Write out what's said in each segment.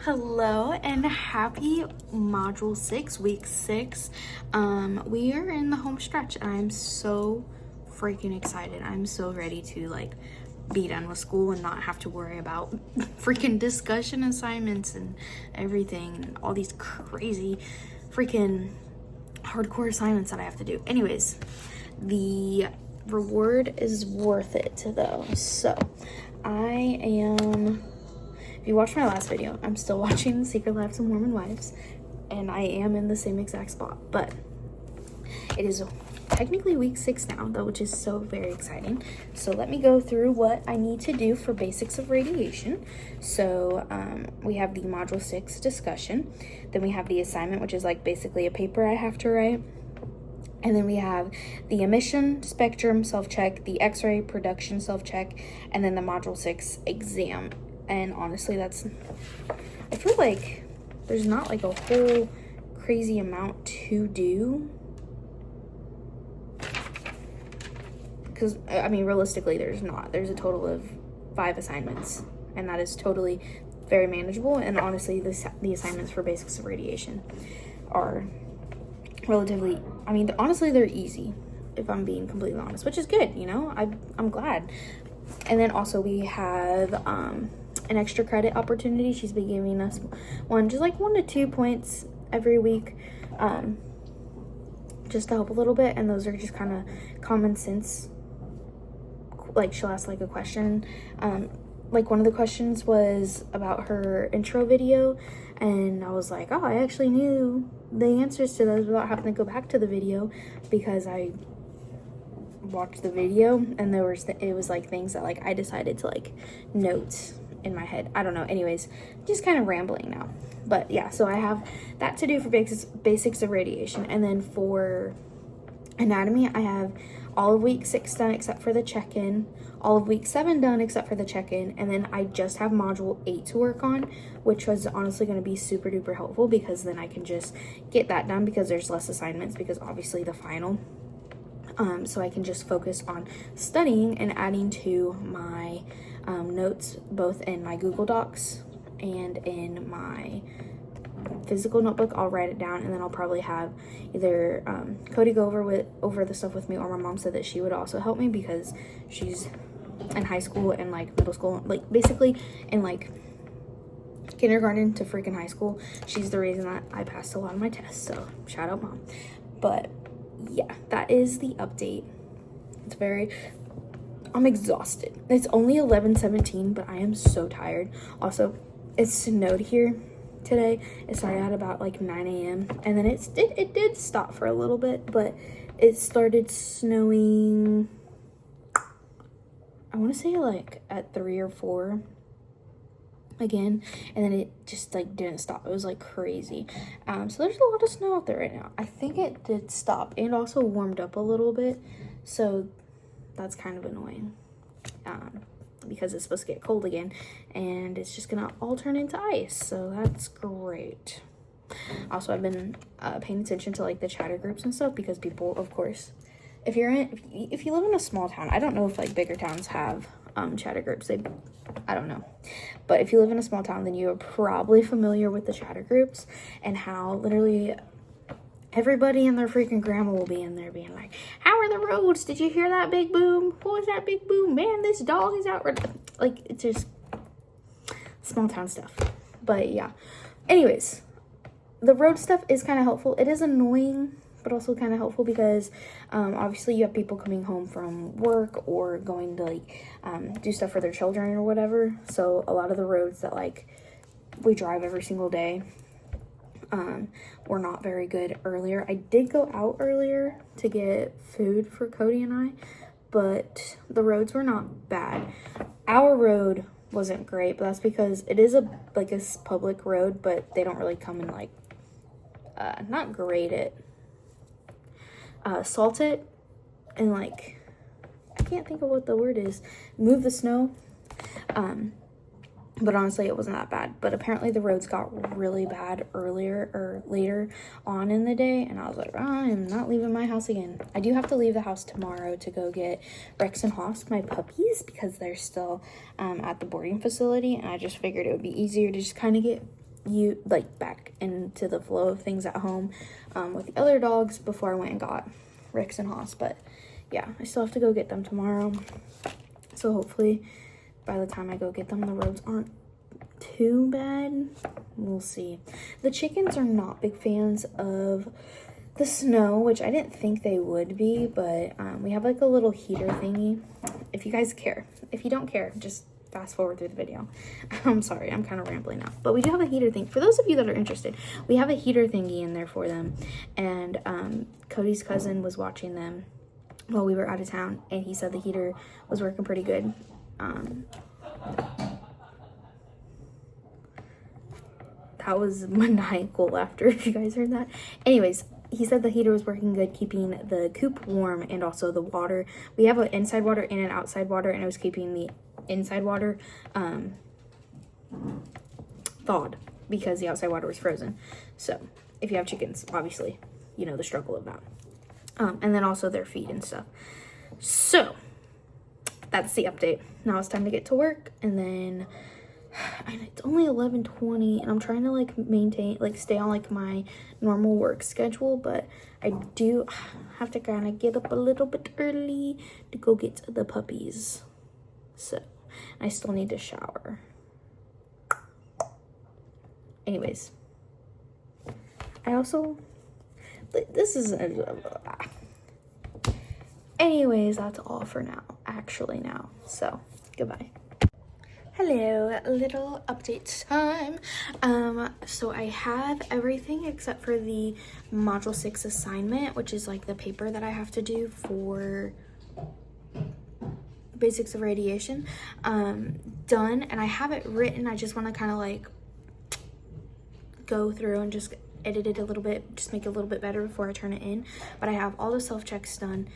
Hello and happy module 6, week 6. We are in the home stretch and I'm so freaking excited. I'm so ready to be done with school and not have to worry about freaking discussion assignments and everything and all these crazy freaking hardcore assignments that I have to do. Anyways, the reward is worth it though. So if you watched my last video, I'm still watching Secret Lives of Mormon Wives, and I am in the same exact spot, but it is technically week 6 now, though, which is so very exciting. So let me go through what I need to do for basics of radiation. So we have the module 6 discussion, then we have the assignment, which is basically a paper I have to write. And then we have the emission spectrum self-check, the x-ray production self-check, and then the module 6 exam. And honestly, I feel like there's not a whole crazy amount to do. Because, I mean, realistically, there's not. There's a total of 5 assignments. And that is totally very manageable. And honestly, the assignments for basics of radiation are relatively, honestly, they're easy, if I'm being completely honest, which is good, I'm glad. And then also we have an extra credit opportunity. She's been giving us just 1 to 2 points every week, just to help a little bit. And those are just kind of common sense. She'll ask a question. One of the questions was about her intro video, and I was like, oh, I actually knew the answers to those without having to go back to the video, because I watched the video and it was things that I decided to note in my head. I don't know. Anyways, just kind of rambling now. But yeah, so I have that to do for basics of radiation. And then for anatomy, I have all of week 6 done except for the check-in, all of week 7 done except for the check-in, and then I just have module 8 to work on, which was honestly going to be super duper helpful, because then I can just get that done, because there's less assignments, because obviously the final. So I can just focus on studying and adding to my notes, both in my Google Docs and in my physical notebook. I'll write it down, and then I'll probably have either Cody go over the stuff with me, or my mom said that she would also help me, because she's in high school and middle school, basically in kindergarten to freaking high school. She's the reason that I passed a lot of my tests, so shout out mom. But yeah, that is the update. I'm exhausted. It's only 11:17, but I am so tired. Also, it snowed here today. It started at about 9 a.m. and then it did stop for a little bit, but it started snowing, I want to say at 3 or 4 again, and then it just didn't stop. It was crazy. So there's a lot of snow out there right now. I think it did stop and also warmed up a little bit, so that's kind of annoying, because it's supposed to get cold again, and it's just gonna all turn into ice, so that's great. Also, I've been paying attention to the chatter groups and stuff, because people, of course, if you live in a small town, I don't know if bigger towns have chatter groups. I don't know, but if you live in a small town, then you are probably familiar with the chatter groups, and how literally everybody and their freaking grandma will be in there being like, how are the roads? Did you hear that big boom? What was that big boom? Man, this dog is out. It's just small town stuff. But yeah, anyways, the road stuff is kind of helpful. It is annoying, but also kind of helpful, because obviously you have people coming home from work or going to do stuff for their children or whatever. So a lot of the roads that we drive every single day were not very good earlier. I did go out earlier to get food for Cody and I, but the roads were not bad. Our road wasn't great, but that's because it is a public road, but they don't really come and not grade it, salt it, and I can't think of what the word is, move the snow. But honestly, it wasn't that bad. But apparently the roads got really bad later on in the day, and I was like, I am not leaving my house again. I do have to leave the house tomorrow to go get Rex and Hoss, my puppies, because they're still at the boarding facility, and I just figured it would be easier to just kind of get you like back into the flow of things at home with the other dogs before I went and got Rix and Haas. But yeah, I still have to go get them tomorrow, so hopefully by the time I go get them, the roads aren't too bad. We'll see. The chickens are not big fans of the snow, which I didn't think they would be, but we have like a little heater thingy. If you guys care. If you don't care, just fast forward through the video. I'm sorry, I'm kind of rambling now, but we do have a heater thing. For those of you that are interested, we have a heater thingy in there for them, and Cody's cousin was watching them while we were out of town, and he said the heater was working pretty good. That was maniacal laughter, if you guys heard that. Anyways, he said the heater was working good, keeping the coop warm, and also the water. We have an inside water and an outside water, and it was keeping the inside water thawed because the outside water was frozen. So if you have chickens, obviously you know the struggle of that. And then also their feed and stuff. So that's the update. Now it's time to get to work, and then and it's only 11:20, and I'm trying to like maintain, like stay on like my normal work schedule, but I do have to kind of get up a little bit early to go get the puppies. So I still need to shower. Anyways, I also, this is anyways, that's all for now, actually now. So goodbye. Hello, little update time. So I have everything except for the module 6 assignment, which is like the paper that I have to do for basics of radiation, done, and I have it written. I just want to kind of like go through and just edit it a little bit, just make it a little bit better before I turn it in. But I have all the self-checks done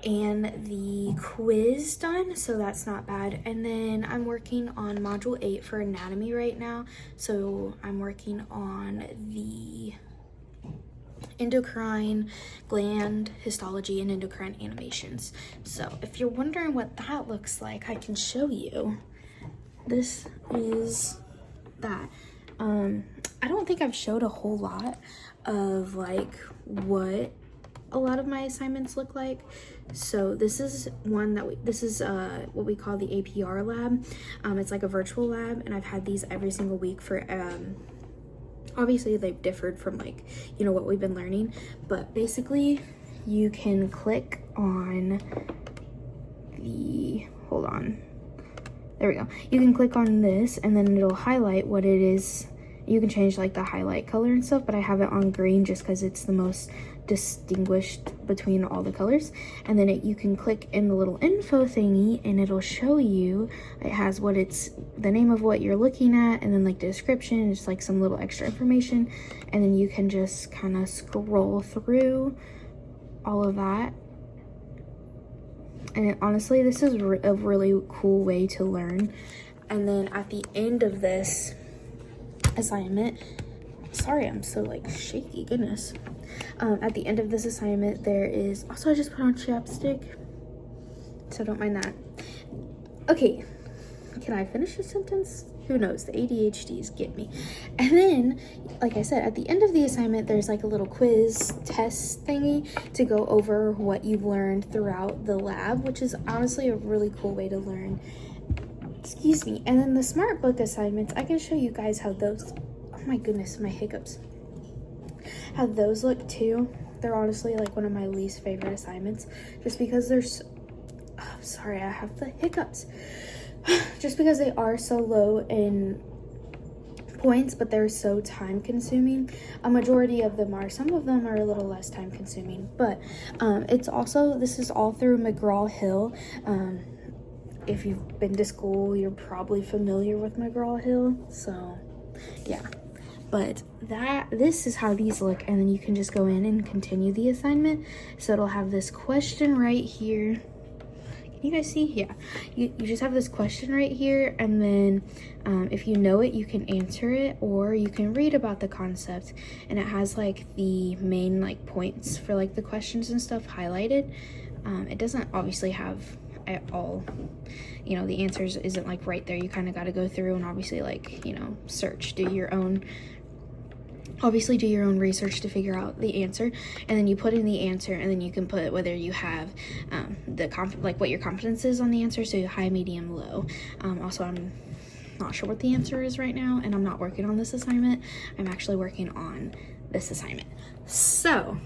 and the quiz done, so that's not bad. And then I'm working on module 8 for anatomy right now, so I'm working on the endocrine gland histology and endocrine animations. So if you're wondering what that looks like, I can show you. This is that. I don't think I've showed a whole lot of like what a lot of my assignments look like. So this is one that this is what we call the APR lab. It's like a virtual lab, and I've had these every single week for obviously they've differed from like, you know, what we've been learning, but basically you can click on the, hold on, there we go. You can click on this and then it'll highlight what it is. You can change like the highlight color and stuff, but I have it on green just because it's the most distinguished between all the colors. And then you can click in the little info thingy and it'll show you, it has what it's, the name of what you're looking at, and then like the description, just like some little extra information. And then you can just kind of scroll through all of that. And honestly, this is a really cool way to learn. And then at the end of this assignment, sorry, I'm so like shaky, goodness. At the end of this assignment, there is, also I just put on chapstick, so don't mind that. Okay, can I finish the sentence? Who knows, the ADHDs get me. And then, like I said, at the end of the assignment, there's like a little quiz test thingy to go over what you've learned throughout the lab, which is honestly a really cool way to learn. Excuse me. And then the smart book assignments, I can show you guys how those, oh my goodness, my hiccups, how those look too. They're honestly like one of my least favorite assignments, just because there's, oh, sorry, I have the hiccups. Just because they are so low in points, but they're so time consuming. A majority of them are. Some of them are a little less time consuming, but it's also, this is all through McGraw-Hill. If you've been to school, you're probably familiar with McGraw-Hill, so yeah. But this is how these look, and then you can just go in and continue the assignment. So it'll have this question right here. Can you guys see? Yeah, you just have this question right here, and then if you know it, you can answer it, or you can read about the concept, and it has like the main like points for like the questions and stuff highlighted. It doesn't obviously have at all, you know, the answers isn't like right there. You kind of got to go through and obviously like, you know, search, do your own research to figure out the answer, and then you put in the answer, and then you can put whether you have like what your confidence is on the answer, so high, medium, low. Also, I'm not sure what the answer is right now, and I'm not working on this assignment. I'm actually working on this assignment, so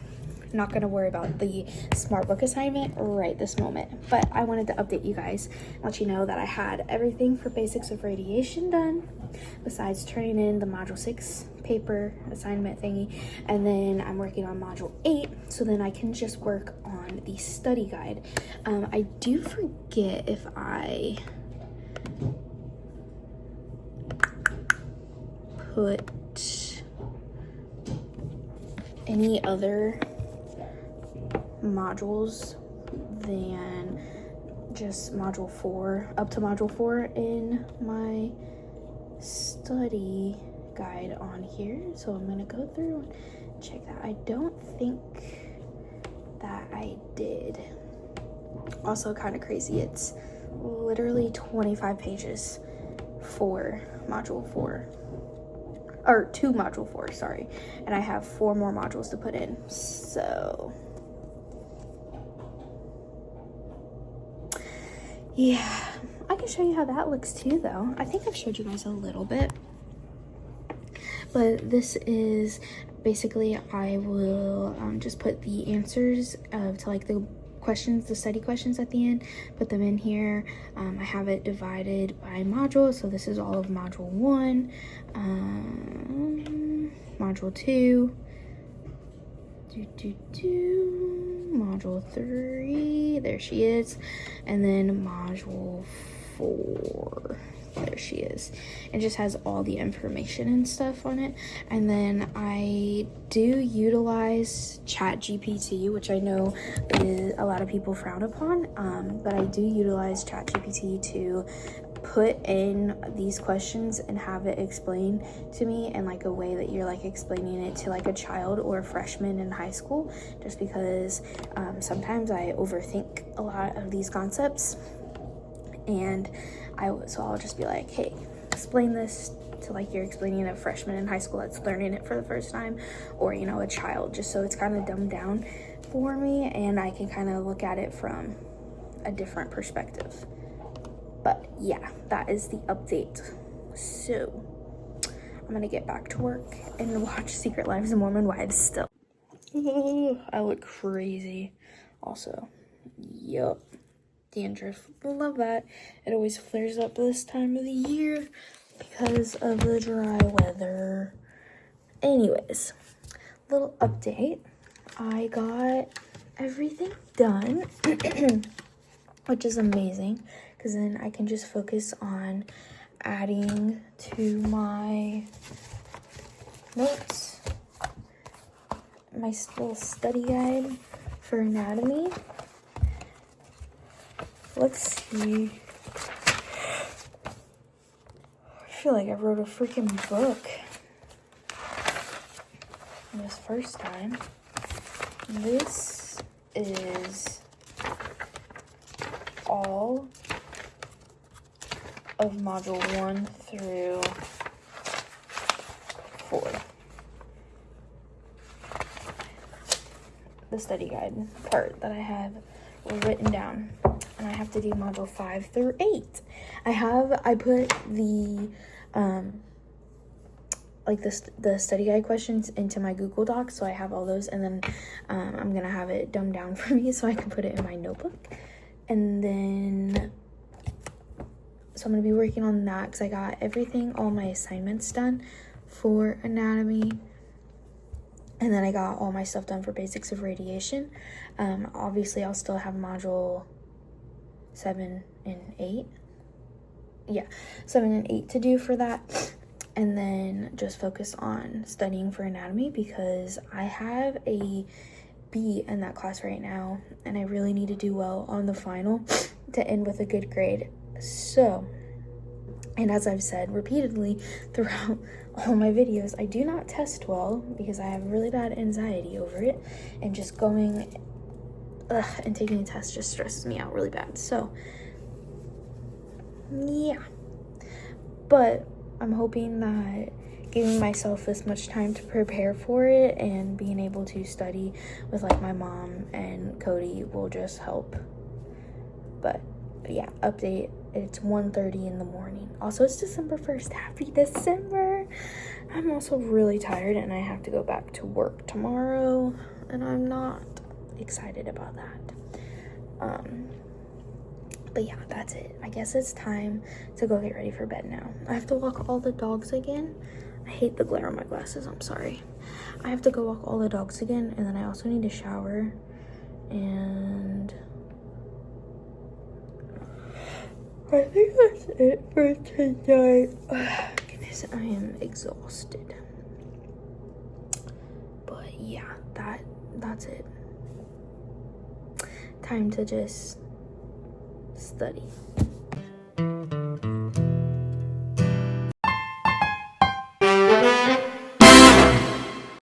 not going to worry about the smart book assignment right this moment. But I wanted to update you guys, let you know that I had everything for basics of radiation done, besides turning in the module 6 paper assignment thingy, and then I'm working on module 8, so then I can just work on the study guide. I do forget if I put any other modules than just module 4, up to module 4 in my study guide on here, so I'm gonna go through and check that. I don't think that I did. Also kind of crazy, it's literally 25 pages for module 4, or to module 4, sorry, and I have 4 more modules to put in. So yeah, I can show you how that looks too though. I think I've showed you guys a little bit, but this is basically, I will just put the answers to like the questions, the study questions at the end, put them in here. I have it divided by module, so this is all of module 1, module 2, module 3, there she is, and then module 4, there she is. It just has all the information and stuff on it. And then I do utilize ChatGPT, which I know is a lot of people frown upon, but I do utilize ChatGPT to put in these questions and have it explain to me in like a way that you're like explaining it to like a child or a freshman in high school, just because sometimes I overthink a lot of these concepts, and so I'll just be like, hey, explain this to like you're explaining a freshman in high school that's learning it for the first time, or you know, a child, just so it's kind of dumbed down for me and I can kind of look at it from a different perspective. But yeah, that is the update. So I'm gonna get back to work and watch Secret Lives of Mormon Wives still. I look crazy. Also, yup, dandruff, love that. It always flares up this time of the year because of the dry weather. Anyways, little update. I got everything done, which is amazing, because then I can just focus on adding to my notes, my little study guide for anatomy. Let's see. I feel like I wrote a freaking book this first time. This is all of module 1 through 4. The study guide part that I have written down. And I have to do module 5 through 8. I put the like the study guide questions into my Google Docs, so I have all those, and then I'm gonna have it dumbed down for me so I can put it in my notebook. And then so I'm gonna be working on that because I got everything, all my assignments done for anatomy, and then I got all my stuff done for basics of radiation. Obviously I'll still have module 7 and 8. Yeah, 7 and 8 to do for that. And then just focus on studying for anatomy because I have a B in that class right now, and I really need to do well on the final to end with a good grade. So, and as I've said repeatedly throughout all my videos, I do not test well because I have really bad anxiety over it, and just going and taking a test just stresses me out really bad. So, yeah. But I'm hoping that giving myself this much time to prepare for it and being able to study with like my mom and Cody will just help. But yeah, update, it's 1:30 in the morning. Also, it's December 1st. Happy December. I'm also really tired and I have to go back to work tomorrow and I'm not excited about that. But yeah, that's it. I guess it's time to go get ready for bed now. I have to walk all the dogs again. I hate the glare on my glasses, I'm sorry. I have to go walk all the dogs again, and then I also need to shower. And I think that's it for tonight. Goodness, I am exhausted. But yeah, that's it. Time to just study.